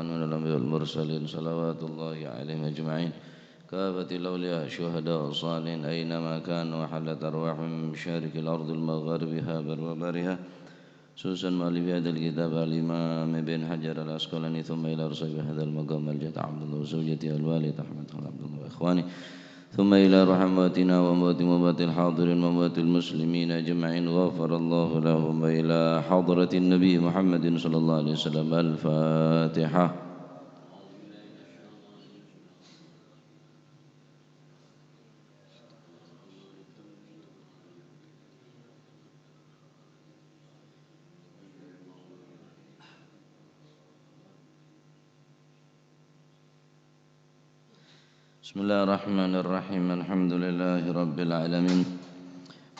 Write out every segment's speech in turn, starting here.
الرحمن من الأنبياء والمرسلين صلوات الله عليهم أجمعين كافة الأولياء الشهداء الصالحين أينما كانوا وحلت أرواحهم من مشارق الأرض المغاربها وبرها خصوصا مؤلف هذا الكتاب الإمام ابن حجر العسقلاني ثم إلى رسول هذا المقام الجد عبد الله وزوجته الوالد أحمد عبد الله وإخوانه ثم إلى رحماتنا وأموات الحاضرين وأموات المسلمين أجمعين غفر الله لهم وإلى حضرة النبي محمد صلى الله عليه وسلم الفاتحة. بسم الله الرحمن الرحيم الحمد لله رب العالمين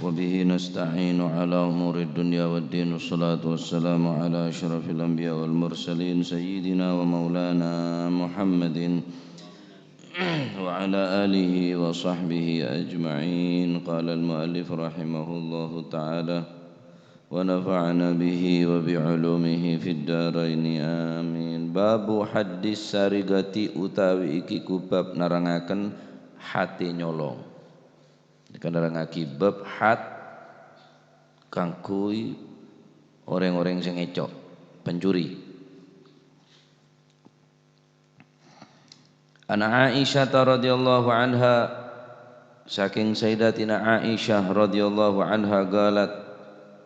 وبه نستعين على أمور الدنيا والدين والصلاة والسلام على أشرف الأنبياء والمرسلين سيدنا ومولانا محمد وعلى آله وصحبه أجمعين. قال المؤلف رحمه الله تعالى ونفعنا به وبعلومه في الدارين آمين. Babu hadis sarigati utawi iki kubab narangaken hati nyolong. Kan narangake bab hat kang kuwi orang-orang sing ngecok, pencuri. Ana Aisyah radhiyallahu anha saking Sayyidatina Aisyah radhiyallahu anha galat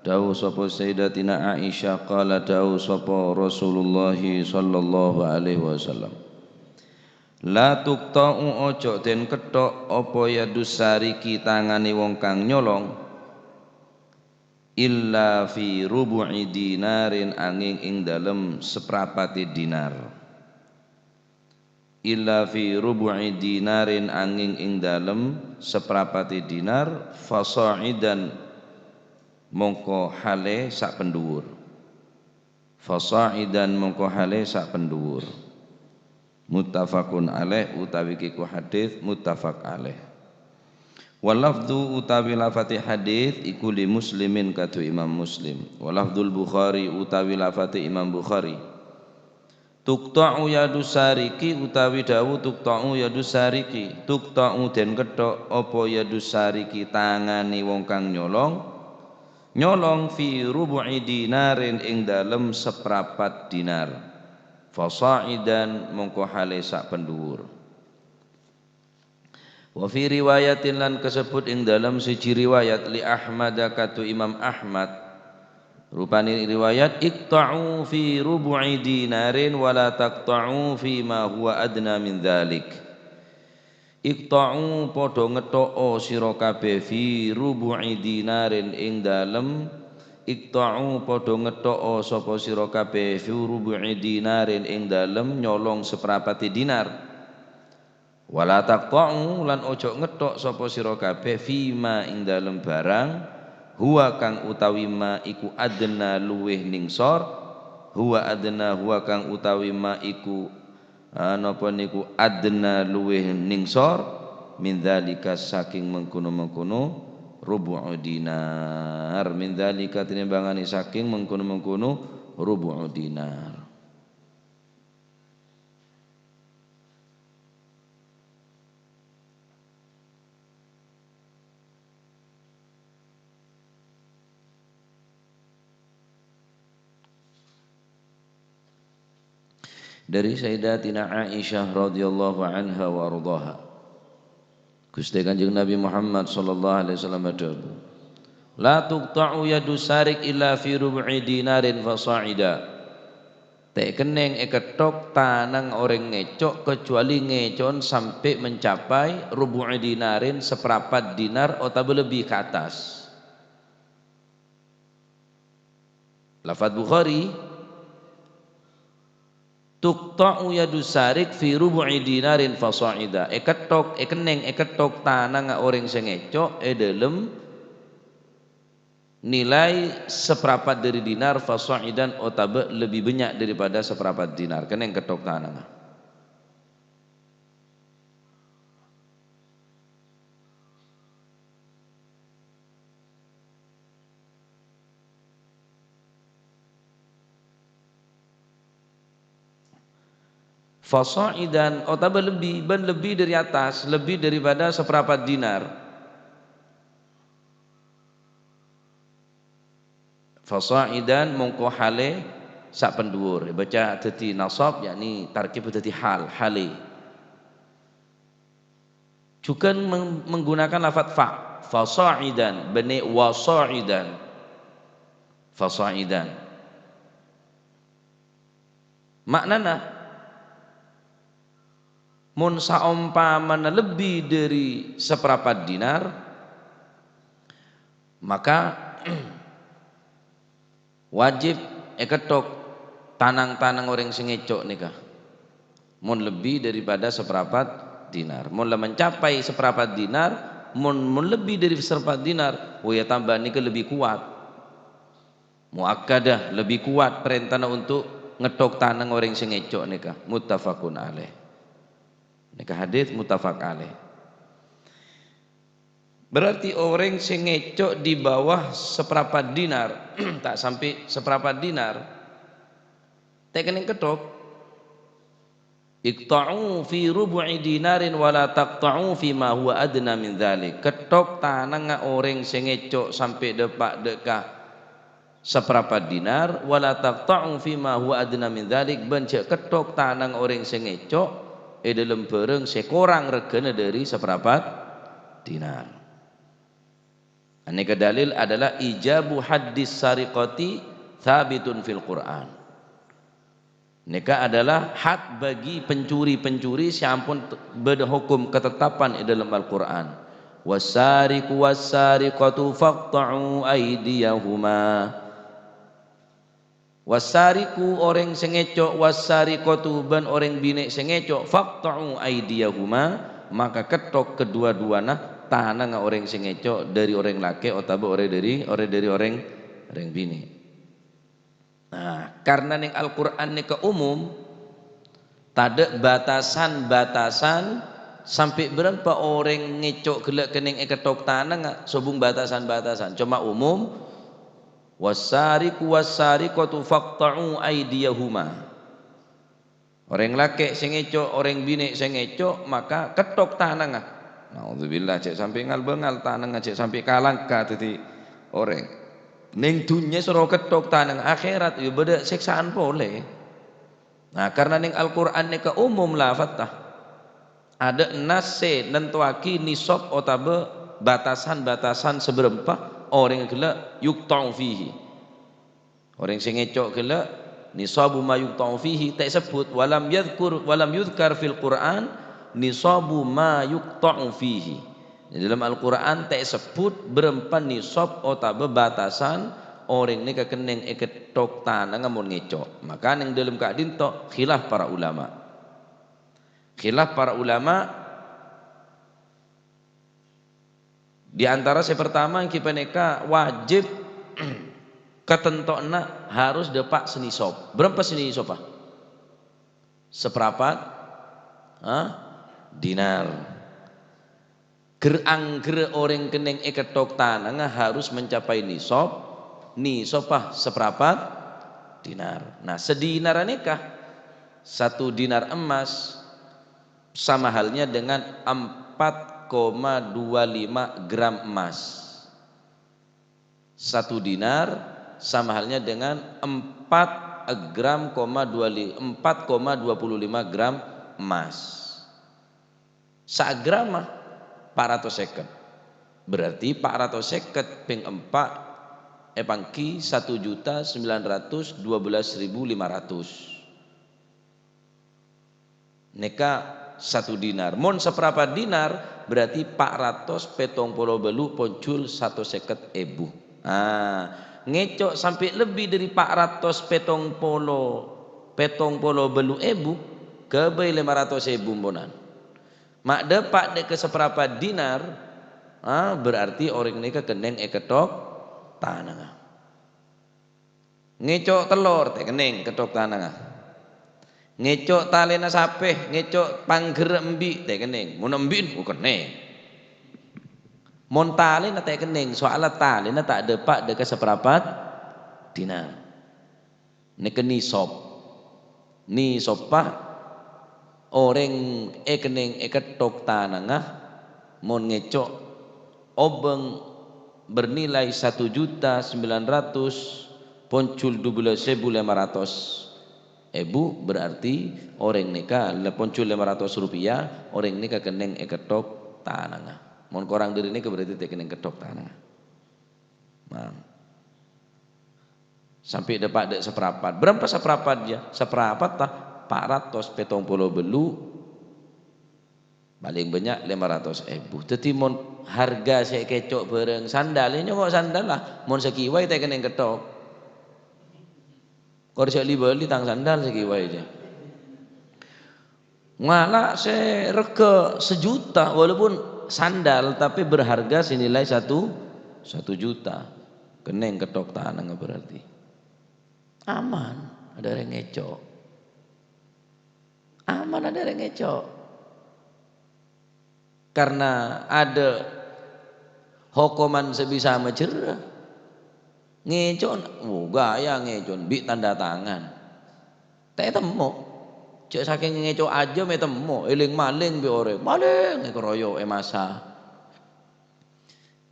dawuh sapa Sayyidatina Aisyah qala dawuh sapa Rasulullah sallallahu alaihi wasallam la tuqta'u ojo den ketok apa yadus sariki tangane wong kang nyolong illa fi rubu'i dinarin angin ing dalem seprapati dinar illa fi rubu'i dinarin angin ing dalem seprapati dinar fasa'idan mongko hale sak penduwur fasa'idan mongko hale sak penduwur muttafaqun alaih utawi kiku hadis muttafaq alaih wal lafdhu utawi lafati hadis iku li muslimin katu Imam Muslim wal lafdzul Bukhari utawi lafati Imam Bukhari tuqta'u yadus sariki utawi dawu tuqta'u yadus sariki tuqta'u den ketok apa yadus sariki tangane wong kang nyolong fi rubu'i dinarin ing dalem seprapat dinar fasa'idan mongko hale sak penduwur wa fi riwayatin lan kasebut ing dalem siji riwayat li Ahmad katu Imam Ahmad rupane riwayat iqta'u fi rubu'i dinarin wala taqta'u fi ma huwa adna min dzalik iqta'u padha ngetoko sira kabeh fi rubu'i dinarin ing dalem iqta'u padha ngetoko sapa sira kabeh fi rubu'i dinarin ing dalem nyolong seprapati dinar wala taqta'u lan ojo ngetok sapa sira kabeh fi ma ing dalem barang huwa kang utawi ma iku adna luweh ningsor huwa adna huwa kang utawi ma iku napa niku adna luweh ningsor min dzalika saking mengkono-mengkono rubu'u dinar min dzalika tinimbangane saking mengkono-mengkono rubu'u dinar. Dari Sayyidatina Aisyah radhiyallahu anha wa ardhaha Gusti Kanjeng Nabi Muhammad sallallahu alaihi wasallam dawuh la tuqta'u yadu sarik illa fi rubu'i dinarin fasa'ida tek keneng ketok tanang orang ngecok kecuali ngecon sampai mencapai rubu'i dinarin seperempat dinar atau lebih ke atas. Lafaz Bukhari tuqta'u yadus sarik fi rubu'i dinarin fasa'ida ketok keneng ketok tanang orang sing ngecok dalem nilai seperempat dari dinar fasa'idan otabe lebih banyak daripada seperempat dinar keneng ketok tanang. Fasa'idan otaba lebih, ban lebih dari atas, lebih daripada seperempat dinar. Fasa'idan mongko hale sak penduur, baca dadi nasab yakni tarkib dadi hal, hale. Juga menggunakan lafaz fa, fasa'idan bani wasa'idan, fasa'idan maknana mun saumpamana lebih dari seperempat dinar maka wajib ketok tanang-tanang orang sing ngecok nikah. Mun lebih daripada seperempat dinar, mun mencapai seperempat dinar, mun lebih dari seperempat dinar, ya tambah nikah lebih kuat, muakkadah lebih kuat perintahnya untuk ngetok tanang orang sing ngecok nikah. Muttafaqun alaih. Nikah hadis muttafaq alaih. Berarti orang sing ngecok di bawah seperempat dinar tak sampai seperempat dinar tekening ketok iqta'u fi rubu'i dinarin wala taqta'u fi ma huwa adna min dzalik. Ketok tanang orang sing ngecok sampai depak dekah seperempat dinar wala taqta'u fi ma huwa adna min dzalik, ben ketok tanang orang sing ngecok dalam barang sekurang regane dari seperempat dinar. Aneka dalil adalah ijabu hadis sariqati thabitun fil Quran. Neka adalah had bagi pencuri-pencuri sampun berhukum ketetapan dalam Al-Quran. Wasariqu wassariqatu faqta'u aydiyahuma. Wasariqu orang sing ngecok, wassariqatu ban orang bini sing ngecok, faqta'u aydiyahuma maka ketok kedua-duana tanang orang sing ngecok dari orang laki atau orang dari orang bini. Nah, karena ning Al-Qur'an ning ke umum tada batasan-batasan sampai berapa orang ngecok gelek kening ketok tanang sobung batasan-batasan. Cuma umum wasariqu wassariqatu faqta'u aydiyahuma. Orang laki sing ngecok, orang bini sing ngecok maka ketok tanang. Nauzubillah cek sampai ngal bengal tanang cek sampai kalangka tadi orang ning dunya suruh ketok tanang akhirat yo beda siksaan boleh. Nah karena ning Al-Qur'an ning ke umum lafadzah ada nase nentuaki nisab otabe batasan-batasan seberapa orang gila yuqta'u fihi. Orang sing ngecok gila nisabu ma yuqta'u fihi tak sebut walam yudhkar fil Qur'an nisabu ma yuqta'u fihi. Di dalam Al-Qur'an tak sebut berempat nisab atau batasan orang ni kekening ketok tanang mun ngecok. Maka ning dalam keadaan tok khilaf para ulama. Khilaf para ulama di antara yang pertama yang kipaneka wajib ketentokna harus depak senisab. Berapa senisab? Seperempat dinar. Gerangger orang kening ketok tanang harus mencapai nisab seperempat dinar. Nah sedinar nikah satu dinar emas sama halnya dengan 4,25 gram emas. Satu dinar sama halnya dengan 4,25 gram emas. Sak gram 450. Berarti 450 ping 4 pangki 1.912.500. Neka satu dinar. Mon seperempat dinar berarti 470 belu poncul 150.000. Ngecok sampai lebih dari 470 belu ebu ke 500.000 bonan. Mak depak dek ke seperempat dinar, berarti orang ini kekeneng ketok tanah. Ngecok telur teh keneng ketok tanah. Ngecok talena sapeh, ngecok pangger embi teh keneng. Mun embin keneng. Mun talena teh keneng, soalnya talena tak depak dek ke seperempat dinar. Nek nisab. Nisab orang kening ketok tanangah mon ngecok obeng bernilai 1.900 poncul 12.500 berarti orang nikah poncul 500 rupiah orang nikah kening ketok tanangah mon korang diri nikah berarti kening ketok tanangah sampai dapat dek seperapat. Berapa seperapat dia? Seperapat tah 470 belu paling banyak 500.000. Jadi mon harga saya kecok bareng sandal ini kok sandal lah mon sekiwai teh kena ketok. Kalau saya beli tang sandal sekiwai aja. Ngalah saya rega 1 juta walaupun sandal tapi berharga senilai 1 juta. Keneng ketok tanah berarti. Aman, ada yang ngecok. Aman ada yang ngecok. Karena ada hukuman sebisa mencerah. Ngecok, gaya ngecok, bi tanda tangan. Tak temu. Cek saking ngecok aja me temu, eling maling bi orang. Maling ngeroyo masa.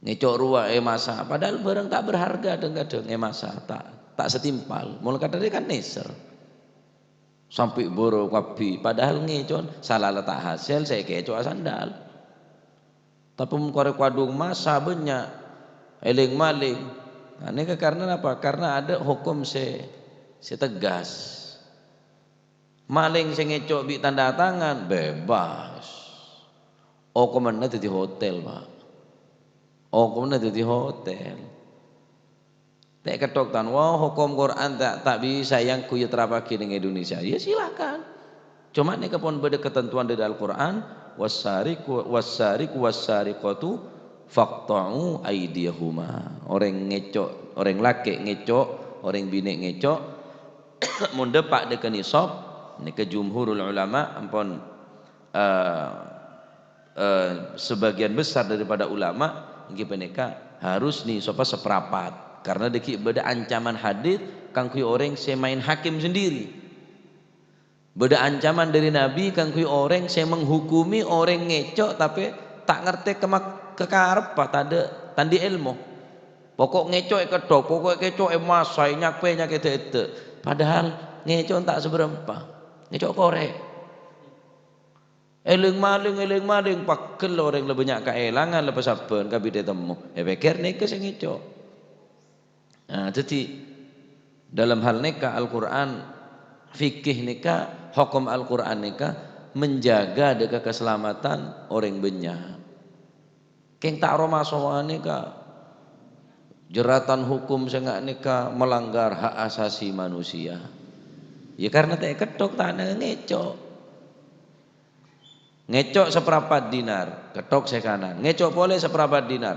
Ngecok ruah masa, padahal barang tak berharga kadang-kadang masa tak setimpal. Mulai kadang kan neser. Sampai boro kapi, padahal ngecon salah letak hasil saya kecok sandal. Tapi mengkorek wadung masa banyak eling maling. Nah, ini karena apa? Karena ada hukum tegas. Maling saya ngecok bi tanda tangan bebas. Oh kemana di hotel pak? Oh kemana di hotel? Tak ketok tan, wah hukum Quran tak bisa yang kuya terapake di Indonesia. Ya silakan. Cuma ni kapon beda ketentuan di dalam Quran, wasariqu wasariqatu faqta'u aydiyahuma. Orang ngecok, orang laki ngecok, orang bini ngecok, mun depak deke nisab, ni ke jumhurul ulama ampun sebagian besar daripada ulama nggih peneka harus ni sopa seperapat. Karena deki beda ancaman hadis kang kui orang saya main hakim sendiri. Beda ancaman dari Nabi kang kui orang saya menghukumi orang ngecok tapi tak ngerti kekarep tanda tandi ilmu. Pokok ngecok ketok, pokok ngecok masai nyakpe nyakete. Padahal ngecok tak seberapa. Ngecok korek. Eling maling pakel orang lebih banyak keelangan lepas saben kabeh temu. Pikir nek sing ngecok. Nah, jadi dalam hal nikah Al-Quran fikih nikah hukum Al-Quran nikah menjaga deka keselamatan orang banyak. Keng tak roma soal nikah jeratan hukum sengak nikah melanggar hak asasi manusia. Ya karena tak ketok tanah ngecok. Ngecok seperempat dinar, ketok sekanan. Ngecok boleh seperempat dinar,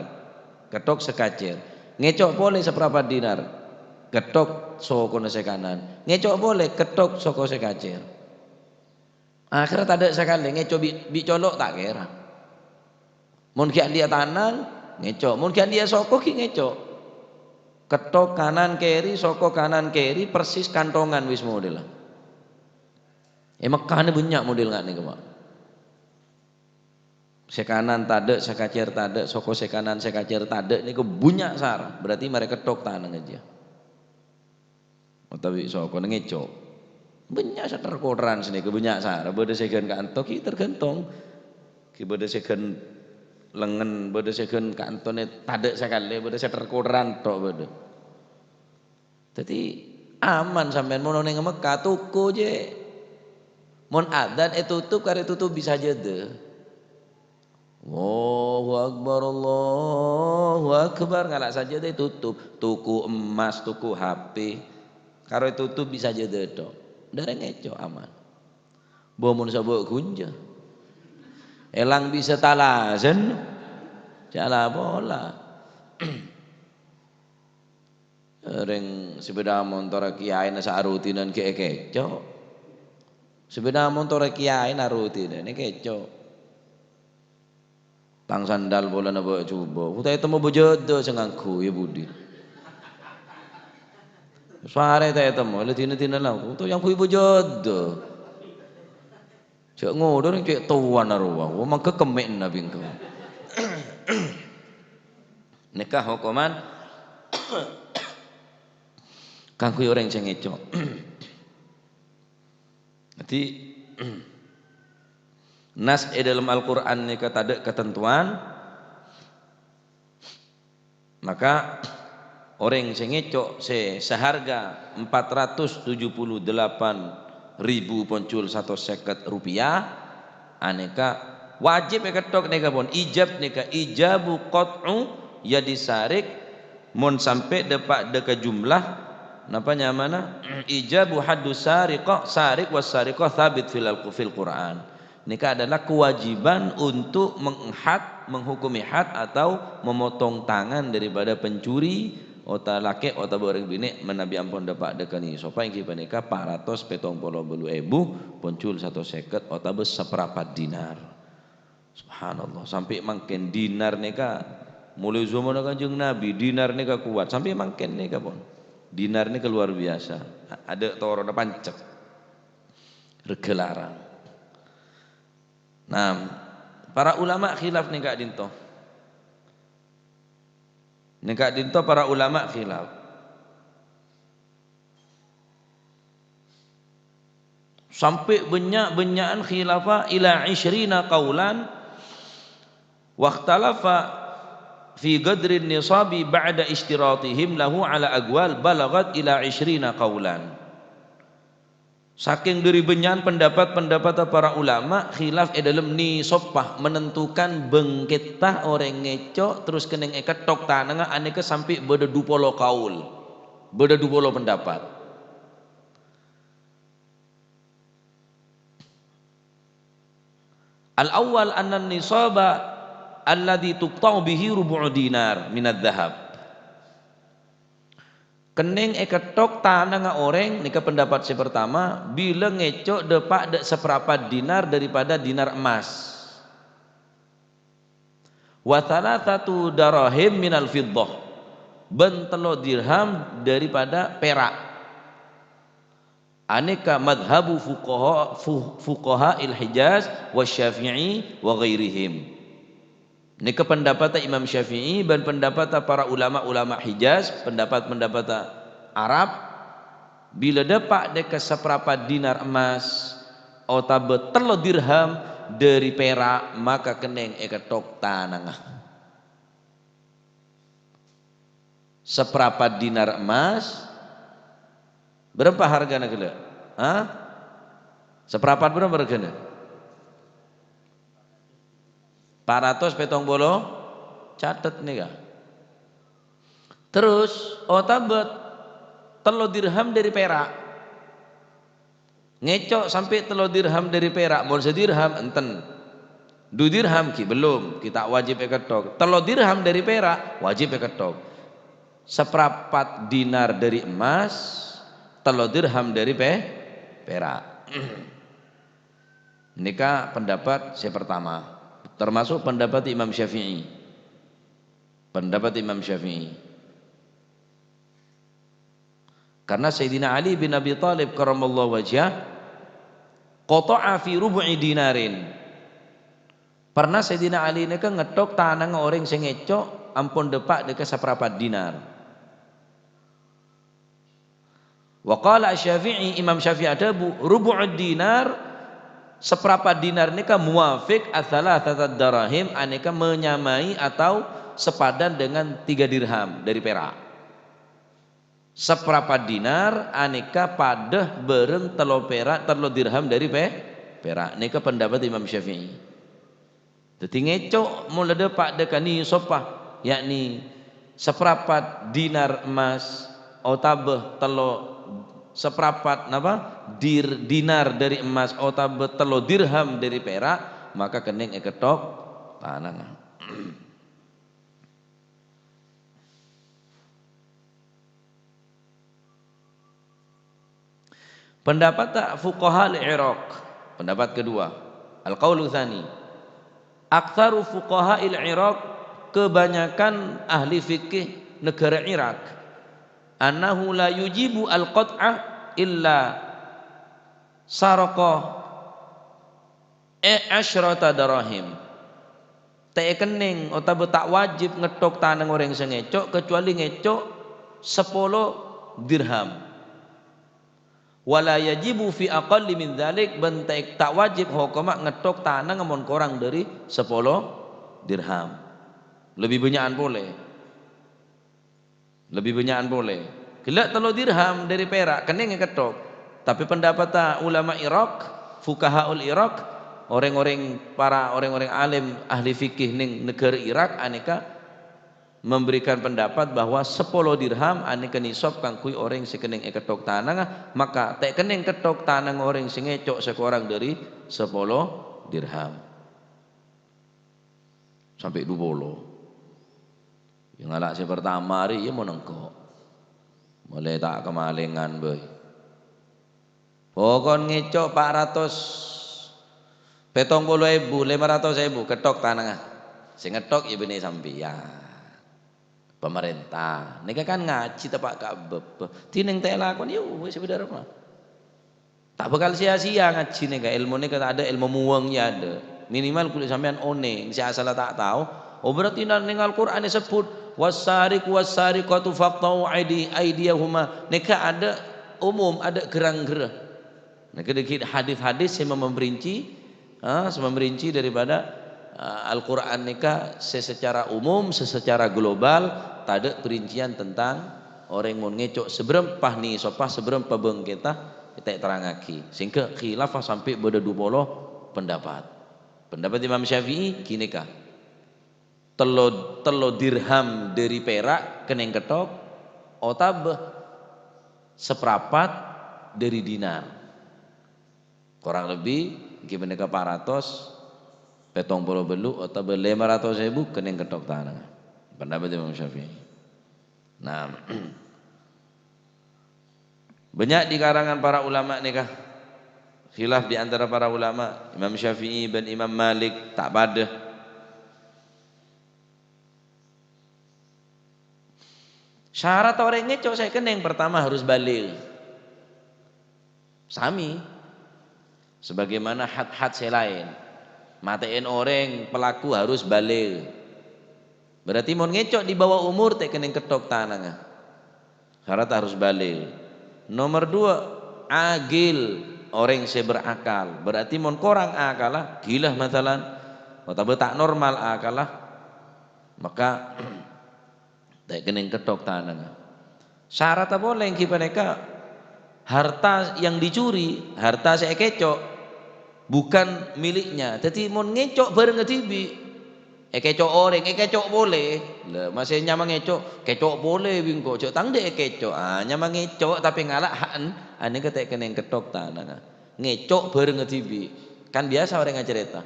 ketok sekacir. Ngecok boleh seperempat dinar, ketok soko sekanan. Ngecok boleh ketok soko sekacir. Akhirnya tak ada sekali ngecok bicolok tak kira. Mungkin dia tanang ngecok, mungkin dia soko ki ngecok. Ketok kanan kiri, soko kanan kiri persis kantongan wis model lah. Mekane banyak model nggak nih kemak. Sekanan tade, sekacir tade, soko sekanan sekacir tade ini bunyak sar. Berarti mereka ketok tanang aja. Tapi soko ngecok. Banyak seterkoran sini bunyak sar. Beda segen kantok ki tergantung. Ki beda segen lengan, beda segen kantone tade sekali, beda seterkoran tok beda. Jadi aman sampean mau ning Mekah tuku je. Mun adzan tutup kare tutup bisa jede. Allahu Akbar ngalak saja deh tutup tuku emas tuku HP karo tutup bisa aja dedo dari ngecok aman bomun sabuk kunja elang bisa talazen jala bola ring sepeda motor kiai nasa arutinan ke kecok sepeda motor kiai narutinan kecok tang sandal bola na bawa coba. Utai temu bojodo sengangku ya budi. Suara itu temu, le tina lah. Utai yang kui bojodo. Cek ngodo ning cek tuan arwah, wong kekemek nabi engko. Nikah hukuman kanggo orang sing ngecok. Jadi nas dalam Al-Qur'an nikah ada ketentuan, maka orang sing ngecok seharga 478.150 rupiah aneka wajib ketok nikah pun ijab nikah ijabu qat'u ya disarik mon sampai depak deka jumlah napanya mana ijabu haddu sariqah sarik was sariqah thabit fil Quran. Nikah adalah kewajiban untuk menghukumi had atau memotong tangan daripada pencuri ota laki ota boreng bini menabi ampun dapat dekani sopa yang kita nikah 470.000 poncul 150 ota seperempat dinar. Subhanallah, sampai makin dinar nikah mulai zaman Kanjeng Nabi dinar nikah kuat sampai makin nikah pun dinar nikah luar biasa. Ada toro pancek regelarang. Nah, para ulama khilaf nikah dinto. Nikah dinto para ulama khilaf. Sampai banyak-banyakan khilafah ila 20 qaulan waqtalafa fi qadri nisabi ba'da ishtiratihim lahu ala aqwal balagat ila 20 qaulan. Saking dari benyan pendapat-pendapat para ulama khilaf dalam nisopah menentukan bengketah orang ngecok terus keneng ketok tanah aneka sampai beda 20 kaul beda 20 pendapat. Al-awwal anna nisaba alladhi tuqta'u bihi rubu' dinar minad dhahab. Kening ketok tanah orang nikah pendapat si pertama bila ngecok depak seperempat dinar daripada dinar emas. Wa thalathatu darahim minal fiddah. Bentelo dirham daripada perak. Aneka madhabu fuqaha il-Hijaz wa Syafi'i wa ghairihim. Ini pendapat Imam Syafi'i dan pendapat para ulama-ulama Hijaz, pendapat-pendapat Arab bila dapat deka seperempat dinar emas atau telo dirham dari perak maka keneng ketok tanah. Seperempat dinar emas berapa harganya gila? Hah? Seperempat berapa harganya? 470 catat nih kah. Terus otabet telo dirham dari perak ngecok sampai telo dirham dari perak mau sedirham enten 2 dirham ki belum kita wajib ketok telo dirham dari perak wajib ketok seperempat dinar dari emas telo dirham dari perak. Nikah pendapat saya pertama termasuk pendapat Imam Syafi'i. Pendapat Imam Syafi'i. Karena Sayyidina Ali bin Abi Thalib karramallahu wajhah qata'a fi rubu'i dinarin. Pernah Sayyidina Ali ini kan ngetok tanah orang sing ngecok ampun depak deka seperempat dinar. Wa qala Syafi'i Imam Syafi'i ada rubu'ud dinar seperempat dinar nikah muwafiq ats-tsalatsatat darahim aneka menyamai atau sepadan dengan 3 dirham dari perak. Seperempat dinar aneka padah bereng telo perak telo dirham dari perak. Nikah pendapat Imam Syafi'i. Dadi ngecok mulai depak dekani sopah yakni seperempat dinar emas otabeh telo seperempat dinar dari emas atau telo dirham dari perak maka kening ketok tanah. Pendapat tak fuqaha al-Iraq pendapat kedua al-qaulu tsani aktsaru fuqaha al-Iraq kebanyakan ahli fikih negara Irak annahu la yujibu al-qat'ah illa saraqah asyrata darahim. Tak kening atau tak wajib ngetok tanang orang sing ngecok kecuali ngecok 10 dirham. Wala yajibu fi aqalli min dzalik, ben tak wajib hukuma ngetok tanang amun kurang dari 10 dirham. Lebih banyakan boleh. Lebih banyakan boleh. Gila 3 dirham dari perak kening ngetok. Tapi pendapat ulama Irak, fuqahaul Irak, orang-orang alim ahli fikih ning negara Irak aneka memberikan pendapat bahwa 10 dirham aneka nisab kangkui orang si kening ketok tanang, maka tak kening ketok tanang orang si ngecok sekurang dari 10 dirham sampai 20. Yang ngalak si pertama hari ya mau nengkok mulai tak kemalingan boy. Pokon ngecok 400 500.000 ketok tanah sing ngetok ya benih sampeyan pemerintah nika kan ngaji tepak kabeh tining tela kon yo wis bener mah tak bakal sia-sia ngaji nika ilmu nika ada ilmu muwangnya ada minimal kulit sampean one si asal tak tahu berarti ning Al-Qur'an disebut wasariq wasariqatu faqta'u aydiyahuma nika ada umum ada gerang-gerah nika dikit hadis-hadis yang memperinci daripada Al-Quran nikah secara umum, secara global, tak ada perincian tentang orang yang ngecok seberapa pahni sopah seberapa bengketa kita terangaki sehingga khilafah sampai pada 20 pendapat. Pendapat Imam Syafi'i kini kah telo dirham dari perak keneng ketok otab seperapat dari dinar kurang lebih gimana ke 400 petong puluh belu atau 500.000 kening ketok tanah pendapat Imam Syafi'i. Nah banyak di karangan para ulama nikah khilaf di antara para ulama Imam Syafi'i dan Imam Malik tak pada syarat orang ngecok saya kening pertama harus balil sami sebagaimana had-had selain matiin orang pelaku harus balik berarti mau ngecok di bawah umur tak kening ketok tanah syarat harus balik. Nomor 2 agil orang yang berakal berarti mau korang akalah gila matalan atau tak normal akalah maka tak kening ketok tanah. Syarat apa boleh yang mereka harta yang dicuri harta saya kecok bukan miliknya jadi mau ngecok bareng ngetibi kecok orang kecok boleh lah masih nyamang ngecok kecok boleh bingko cok tang dek kecok nyamang ngecok tapi ngalak han ane ketek keneng ketok tanah ngecok bareng ngetibi kan biasa orang ngacerita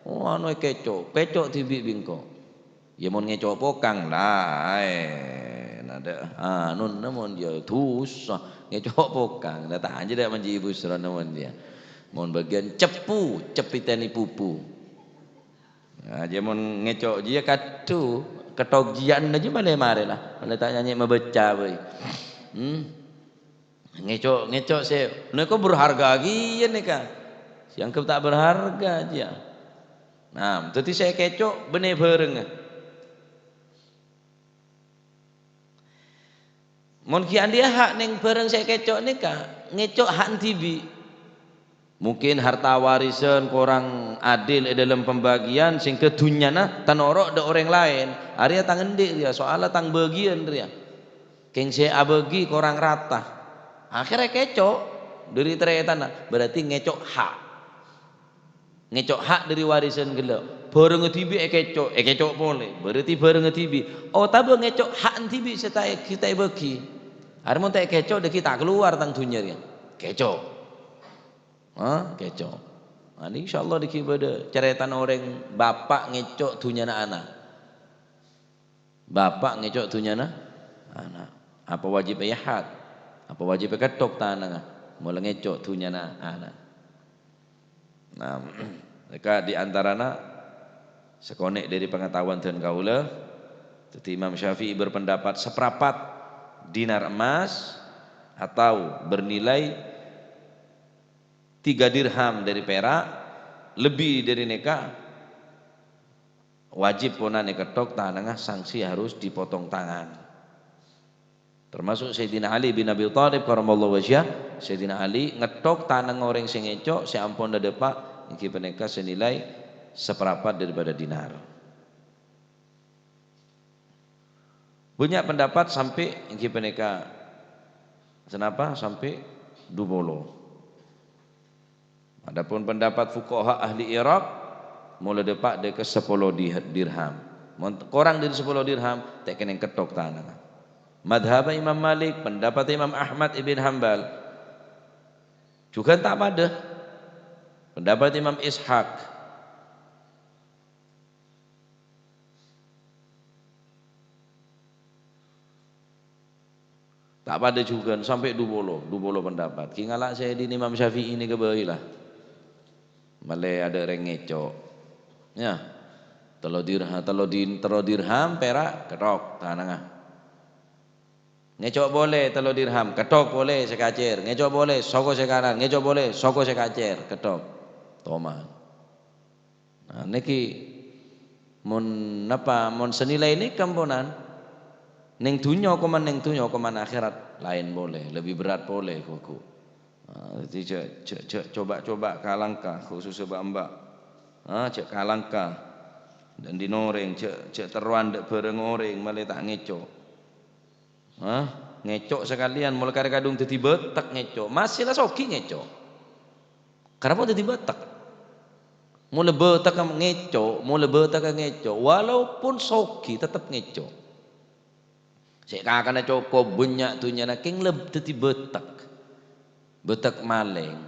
anu kecok tibi bingko ya mau ngecok pokang lah nada nun namun dia tusah ngecok pokang datang aja dak manji ibu sura namun dia mohon bagian cepitani pupu aja mohon ngecok dia katu ketok jian aja boleh mare lah boleh tak nyanyi membaca boy ngecok saya nek berharga gian nika yang kau tak berharga aja nah jadi saya kecok bener bareng mon kian dia hak neng bareng saya kecok nika ngecok hak tibi mungkin harta warisan kurang adil dalam pembagian sehingga dunyana tanorok ada orang lain area tangan dia soalnya tang bagian dia keng saya abagi kurang rata akhirnya kecok dari tanah berarti ngecok hak dari warisan gelo bareng tibi kecok boleh berarti bareng tibi tapi ngecok hak tibi kita bagi hari mau tak kecok dek kita keluar tang dunya dia kecok kecok. Nah, insyaallah dikibada ceretan orang bapak ngecok dunyana anak. Bapak ngecok dunyana anak. Apa wajib had? Apa wajib ketok tanah? Mulai ngecok dunyana anak. Nah, mereka di antarana sekonek dari pengetahuan dan kaula. Jadi Imam Syafi'i berpendapat seperapat dinar emas atau bernilai 3 dirham dari perak lebih dari neka wajib pona ketok tanangah sanksi harus dipotong tangan. Termasuk Sayyidina Ali bin Abi Thalib karamallahu wajhah. Sayyidina Ali ngetok tanang orang sing ngecok seampun depak iki peneka senilai seperempat daripada dinar. Banyak pendapat sampai iki peneka kenapa sampai 20. Adapun pendapat fuqaha ahli Irak mulai depak deke 10 dirham. Kurang dari 10 dirham tak kena ketok tanang. Madhab Imam Malik, pendapat Imam Ahmad ibn Hanbal juga tak pada. Pendapat Imam Ishaq, tak pada juga sampai 20 pendapat. Kingalak saya di Imam Syafi'i ini kebahilah. Malah ada orang ngecok. Ya. Telo dirham perak ketok tanang. Ngecok boleh telo dirham, ketok boleh sekacir, ngecok boleh soko sekanan, ngecok boleh soko sekacir, ketok. Toma. Nah niki mon senilai ini kamponan ning dunya koman akhirat lain boleh, lebih berat boleh kuku. Nah, jadi coba kalangkah khusus mbak. Cek kalangkah dan dinoreng cek teruan dek bareng oreng malah tak ngecok. Ngecok sekalian mulai kare kadung dadi betek ngecok masih lah soki ngecok kenapa dadi betek mulai betek ngecok walaupun soki tetap ngecok sik kakane cukup banyak dunya king dadi betek maling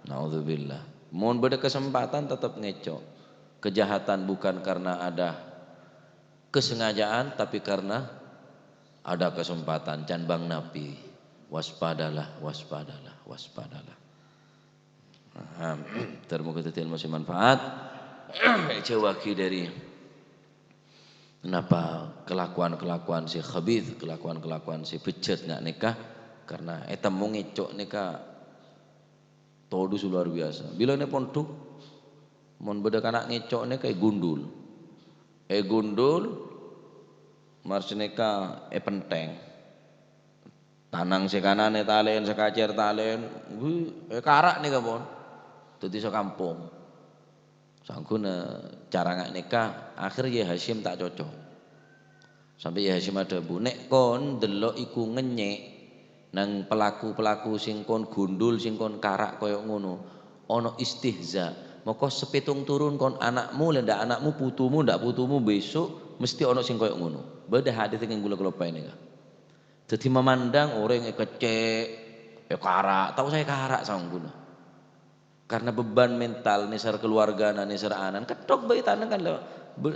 naudzubillah mun beda kesempatan tetap ngecok kejahatan bukan karena ada kesengajaan tapi karena ada kesempatan can bang Nabi waspadalah. Termoga ilmu si manfaat jawaki dari kenapa kelakuan si khabith, kelakuan si bejat nggak nikah karena mau ngecok nikah todus luar biasa bila ini pondok mon beda anak ngecok nikah gundul marsineka penteng tanang sekanane talen sekacir talen karak nih kapon dadi sekampung sangguna cara ngak nikah akhir ya Hashim tak cocok sampai ya Hashim ada bu nek kon delok iku ngenyek nang pelaku sing kon gundul sing kon karak koyok ngono ono istihza moko sepitung turun kon anakmu lendak anakmu putumu ndak putumu besok mesti ono sing koyok ngono beda hadis yang gula paine ka jadi memandang orang yang kecek karak tahu saya karak sangguna karena beban mental nisar keluarga nisar anan ketok bayi tanah kan lo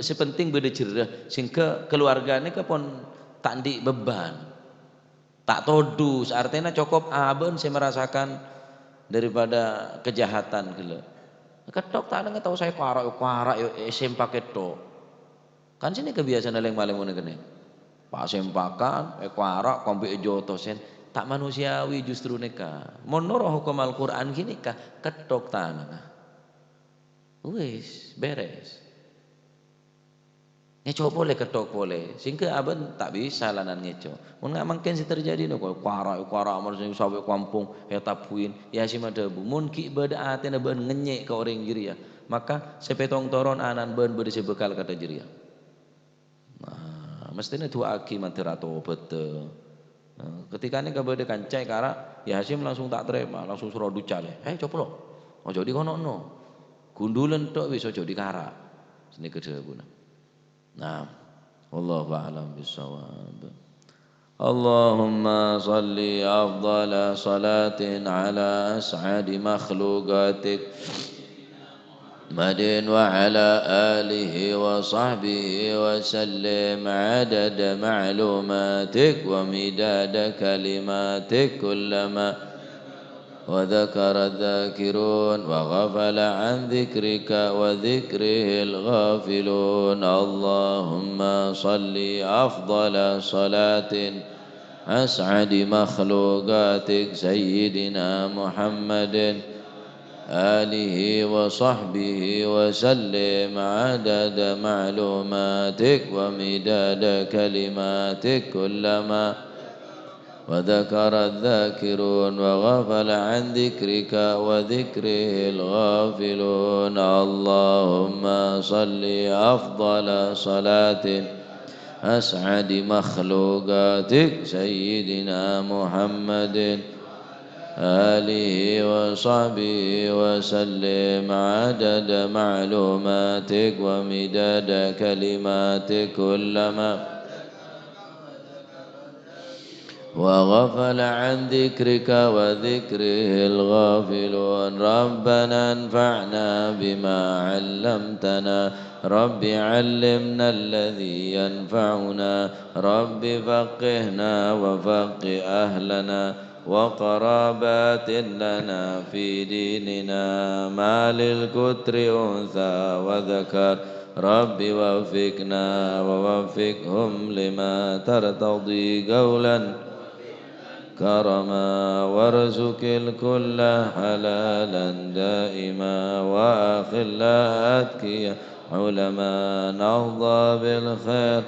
sepenting beda cerah sehingga keluarganya kepon tak di beban tak todus artinya cukup aben saya merasakan daripada kejahatan gitu ketok tanah tahu saya karak yo pakai tok kan sini kebiasaan yang paling mana kene pak sempakan arak kompi jotosen tak manusiawi justru neka menurut hukum Al-Quran gini kah ketok tanah wis beres ngecok boleh ketok boleh sehingga aben tak bisa lanan ngecok mun nggak mungkin sih terjadi no kok arak manusia sampai kampung tapuin ya si madabu mun ki beda aten ben ngenyek ke orang jiria maka sepetong toron anan ben beda sebekal kata jiria mestinya dua aki mantirato betul. Ketika ini kepada kancai kara, ya Hashim langsung tak terima, langsung suruh ducale. Coba lo, ojo di kono no, gundulan tok wis ojo di kara. Sini kerja guna. Nah, wallahu a'lam bissawab. Allahumma salli afdala salatin ala as'adi makhluqatik. محمد وعلى آله وصحبه وسلم عدد معلوماتك ومداد كلماتك كلما وذكر الذاكرون وغفل عن ذكرك وذكره الغافلون اللهم صل أفضل صلاة أسعد مخلوقاتك سيدنا محمد آله وصحبه وسلم عدد معلوماتك ومداد كلماتك كلما وذكر الذاكرون وغفل عن ذكرك وذكره الغافلون. اللهم صل أفضل صلاة أسعد مخلوقاتك سيدنا محمد آله وصحبه وسلم عدد معلوماتك ومداد كلماتك كلما وغفل عن ذكرك وذكره الغافلون. ربنا انفعنا بما علمتنا رب علمنا الذي ينفعنا رب فقهنا وفقه أهلنا وقرابات لنا في ديننا ما للكتر أنثى وذكر رب وفقنا ووفقهم لما ترتضي قولا كرما وارزق الكل حلالا دائما وأخل أتكيا علما نرضى بالخير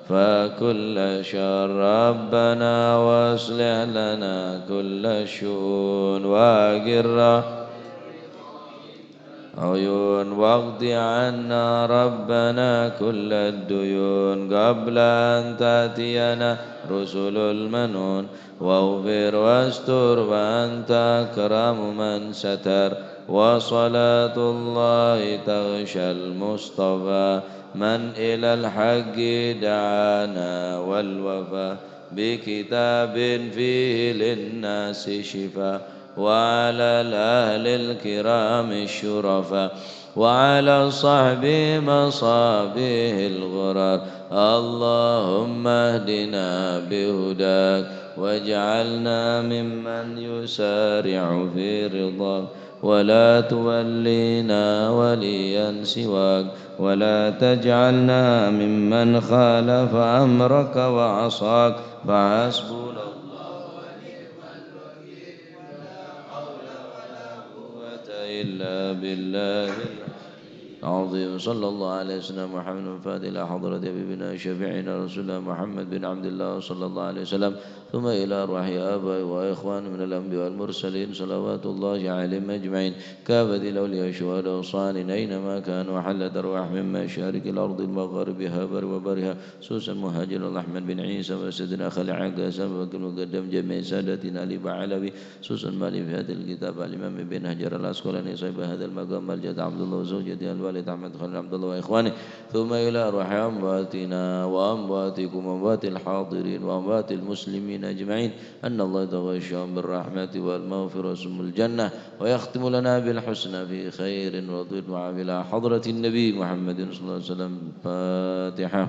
فكل شر ربنا واصلح لنا كل الشؤون وأقر عيون واقض عنا ربنا كل الديون قبل أن تأتينا رسل المنون واغفر واستر وأنت أكرم من ستر وصلاة الله تغشى المصطفى من إلى الحق دعانا والوفا بكتاب فيه للناس شفاء وعلى الأهل الكرام الشرفاء وعلى صحب مصابيه الغرر. اللهم اهدنا بهداك واجعلنا ممن يسارع في رضاك ولا تولينا وليا سواك ولا تجعلنا ممن خالف أمرك وعصاك فحسبنا إلا بالله العظيم. صلى الله عليه وسلم محمد فاتح إلى حضرة حبيبنا شفيعنا رسول الله محمد بن عبد الله صلى الله عليه وسلم ثم إلى أرواح آبائي وإخوان من الأنبياء والمرسلين صلوات الله عليهم أجمعين كافة الأولياء الشهداء والصالحين أينما كانوا حلت أرواح من مشارق الأرض المغاربها بر وبرها سوسا مهاجر الأحمد بن عيسى وسيدنا خليل عقد سبق المقدم جميع سادتنا لي بعلوي سوسا مالي في هذا الكتاب الإمام بن هجر الأسقلاني صاحب هذا المقام الجد عبد الله وزوجته الوالد أحمد خليل عبد الله وإخوانه ثم إلى أرواح أمواتنا وأمواتكم وأموات الحاضرين وأموات المسلمين أجمعين أن الله يتغشاهم بالرحمة والمغفرة ثم الجنة ويختم لنا بالحسنى في خير وطيب وعافية حضرة النبي محمد صلى الله عليه وسلم. فاتحة.